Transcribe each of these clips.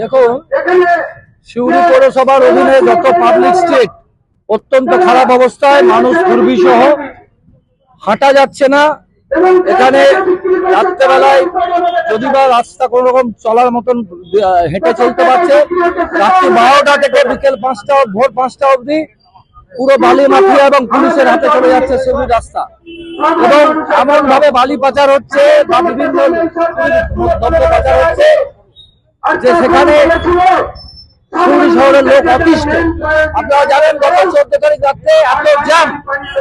দেখুন, সিউড়ি পৌরসভার অধীনে যত পাবলিক স্ট্রিট অত্যন্ত খারাপ অবস্থায়, মানুষ দুর্বিষহ, হাঁটা যাচ্ছে না। এখানে রাত্রেবেলায় যদি বা রাস্তা কোন রকম চলার মতন হেঁটে চলতে পারছে, রাত্রি 12টা থেকে বিকেল 5টা ভোর 5টা অবধি পুরো বালি মাফিয়া এবং পুলিশের হাতে চলে যাচ্ছে সিউড়ি রাস্তা। এবং এমন ভাবে বালি পাচার হচ্ছে বা বিভিন্ন দ্রব্য পাচার হচ্ছে যে সেখানে সিউড়ি শহরের লোক অতিষ্ঠ। আপনারা জানেন, গত 14 তারিখ রাত্রে এত জ্যাম,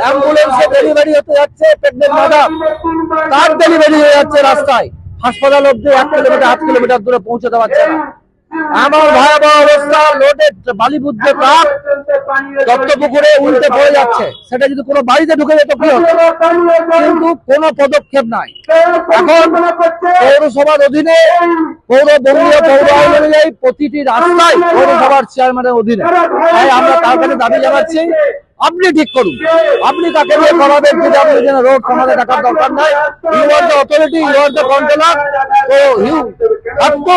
অ্যাম্বুলেন্সে ডেলিভারি হতে যাচ্ছে, প্রেগনেন্ট মাদার তার ডেলিভারি হয়ে যাচ্ছে রাস্তায়, হাসপাতাল অব্দি 1 কিলোমিটার 8 কিলোমিটার দূরে পৌঁছতে পারছে না। এমন ভয়াবহ অবস্থা, লোডেড বালিবুদ্ধে ট্রাক দত্তপুকুরে উল্টে পড়ে যাচ্ছে। সেটা যদি কোনো বাড়িতে ঢুকে যেত কি হতো, কিন্তু কোনো পদক্ষেপ নাই। এখন পৌরসভার অধীনে বঙ্গীয় পৌর আইন অনুযায়ী প্রতিটি রাস্তায় পৌরসভার চেয়ারম্যানের অধীনে। তাই আমরা তার কাছে দাবি জানাচ্ছি, আপনি ঠিক করুন, আপনি তাকে দিয়ে করাবেন। যদি আপনি যেন রোড আমাদের দেখার দরকার নাই, you are the authority, you are the controller, তো you have to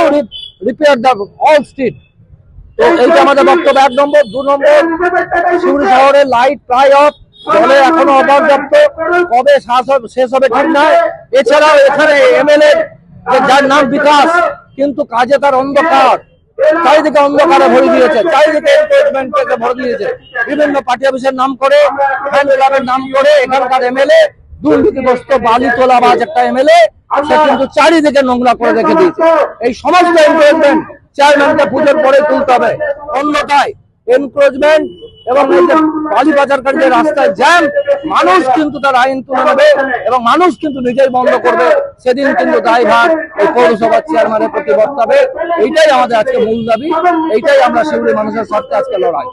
repair the all street. তো এইটা আমাদের বক্তব্য। 1 নম্বর। 2 নম্বর, সিউড়ি শহরের লাইট প্রায় অফ, জলে এখনো অপর্যাপ্ত, কবে শেষ হবে ঠিক নয়। এছাড়াও এখানে এমএলএ যার নাম বিকাশ, কিন্তু কাজে তার অন্ধকার, চারিদিকে অন্ধকারে ভরে দিয়েছে, চারিদিকে এনক্রোচমেন্টকে ভরে দিয়েছে। বিভিন্ন পার্টি অফিসের নাম করে, ফ্যান ক্লাবের নাম করে এখানকার এমএলএ দুর্নীতিগ্রস্ত বালি তোলাবাজ একটা এমএলএ, সে কিন্তু চারিদিকে নোংরা করে রেখে দিয়েছে। এই সমস্ত এনক্রোচমেন্ট চেয়ারম্যানকে পুজোর পরে তুলতে হবে, অন্যথায় এনক্রোচমেন্ট এবং এই যে বালি পাচারকারীদের রাস্তায় জ্যাম, মানুষ কিন্তু তার আইন তুলে নেবে এবং মানুষ কিন্তু নিজেই বন্ধ করবে। সেদিন কিন্তু দায়ভার এই পৌরসভার চেয়ারম্যানের প্রতি বর্তাবে। এইটাই আমাদের আজকে মূল দাবি, এইটাই আমরা সিউড়ি মানুষের স্বার্থে আজকে লড়াই।